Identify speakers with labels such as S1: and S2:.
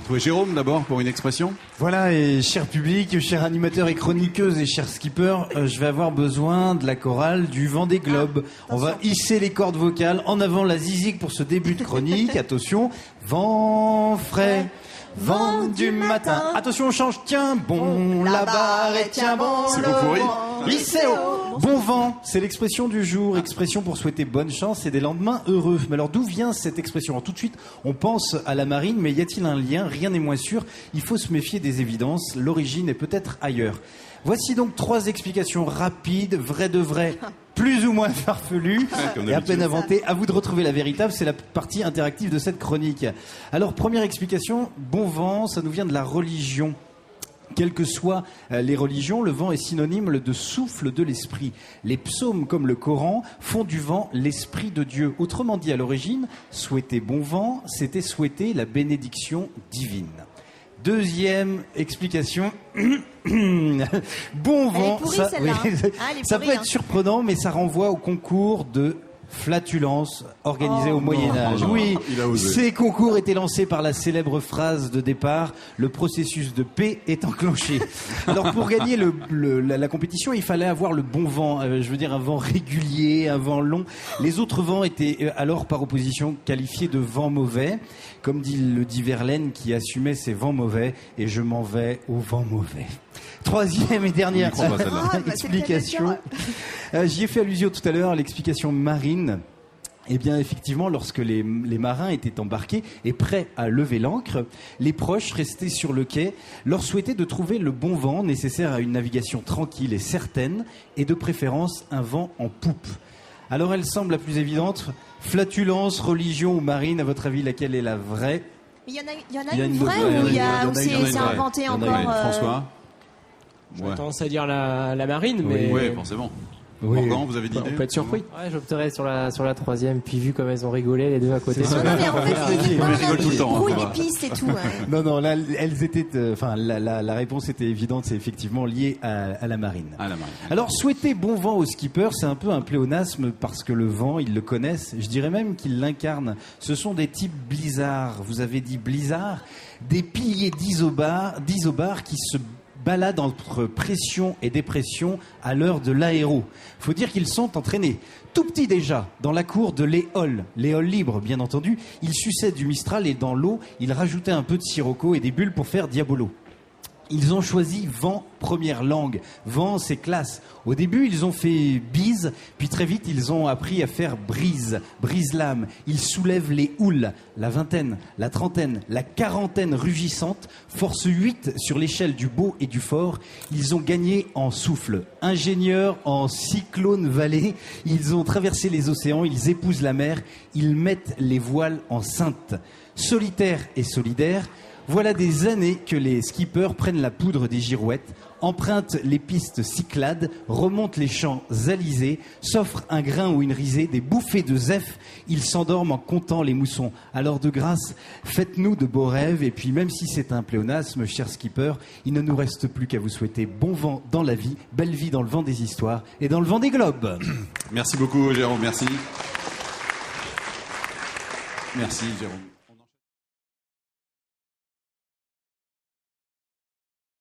S1: retrouver Jérôme d'abord pour une expression.
S2: Voilà, et cher public, chers animateurs et chroniqueuses et chers skippers, je vais avoir besoin de la chorale du Vendée Globe. On va hisser les cordes vocales, en avant la zizik pour ce début de chronique. Attention, vent frais, vent du matin. Attention, on change, tiens bon, la barre et tiens bon.
S1: C'est beau pourri.
S2: Lycéo. Bon vent, c'est l'expression du jour, expression pour souhaiter bonne chance et des lendemains heureux. Mais alors d'où vient cette expression? Alors, tout de suite, on pense à la marine, mais y a-t-il un lien? Rien n'est moins sûr. Il faut se méfier des évidences. L'origine est peut-être ailleurs. Voici donc 3 explications rapides, vraies de vraies, plus ou moins farfelues et à peine inventées. À vous de retrouver la véritable, c'est la partie interactive de cette chronique. Alors, première explication, bon vent, ça nous vient de la religion. Quelles que soient les religions, le vent est synonyme de souffle de l'esprit. Les psaumes, comme le Coran, font du vent l'esprit de Dieu. Autrement dit, à l'origine, souhaiter bon vent, c'était souhaiter la bénédiction divine. Deuxième explication, bon vent, ça, oui, ça peut être surprenant, mais ça renvoie au concours de flatulence organisé au Moyen-Âge. Oui, ces concours étaient lancés par la célèbre phrase de départ « Le processus de paix est enclenché ». Alors pour gagner la compétition, il fallait avoir le bon vent, je veux dire un vent régulier, un vent long. Les autres vents étaient alors par opposition qualifiés de vent mauvais, comme le dit Verlaine qui assumait ses vents mauvais « et je m'en vais au vent mauvais ». Troisième et dernière explication. J'y ai fait allusion tout à l'heure à l'explication marine. Eh bien, effectivement, lorsque les marins étaient embarqués et prêts à lever l'ancre, les proches restés sur le quai leur souhaitaient de trouver le bon vent nécessaire à une navigation tranquille et certaine, et de préférence un vent en poupe. Alors, elle semble la plus évidente. Flatulence, religion ou marine, à votre avis, laquelle est la vraie?
S3: Il y en a une vraie ou c'est inventé encore
S1: François?
S4: J'ai tendance à dire la marine, mais...
S1: Oui, forcément.
S2: Oui.
S1: Morgan, vous avez dit
S4: On peut être surpris.
S5: Ouais, j'opterais sur la troisième, puis vu comme elles ont rigolé les deux à côté.
S3: Non, mais en fait,
S1: ils rigolent tout le temps.
S3: brouillent les pistes et tout.
S2: Non, là, elles étaient, la réponse était évidente, c'est effectivement lié à la marine.
S1: À la marine.
S2: Alors, souhaiter bon vent aux skippers, c'est un peu un pléonasme parce que le vent, ils le connaissent. Je dirais même qu'ils l'incarnent. Ce sont des types blizzards. Vous avez dit blizzard? Des piliers d'isobar qui se baladent entre pression et dépression à l'heure de l'aéro. Faut dire qu'ils sont entraînés. Tout petit déjà, dans la cour de l'Éole libre bien entendu, ils suçaient du Mistral et dans l'eau, ils rajoutaient un peu de sirocco et des bulles pour faire diabolo. Ils ont choisi vent première langue. Vent, c'est classe. Au début, ils ont fait bise, puis très vite, ils ont appris à faire brise-lame. Ils soulèvent les houles, la vingtaine, la trentaine, la quarantaine rugissante, force 8 sur l'échelle du beau et du fort. Ils ont gagné en souffle. Ingénieurs en cyclone vallée, ils ont traversé les océans, ils épousent la mer, ils mettent les voiles en sainte. Solitaires et solidaires, voilà des années que les skippers prennent la poudre des girouettes, empruntent les pistes Cyclades, remontent les champs alizés, s'offrent un grain ou une risée, des bouffées de zèphes, ils s'endorment en comptant les moussons. Alors de grâce, faites-nous de beaux rêves, et puis même si c'est un pléonasme, chers skippers, il ne nous reste plus qu'à vous souhaiter bon vent dans la vie, belle vie dans le vent des histoires et dans le vent des globes.
S1: Merci beaucoup, Jérôme, merci. Merci, Jérôme.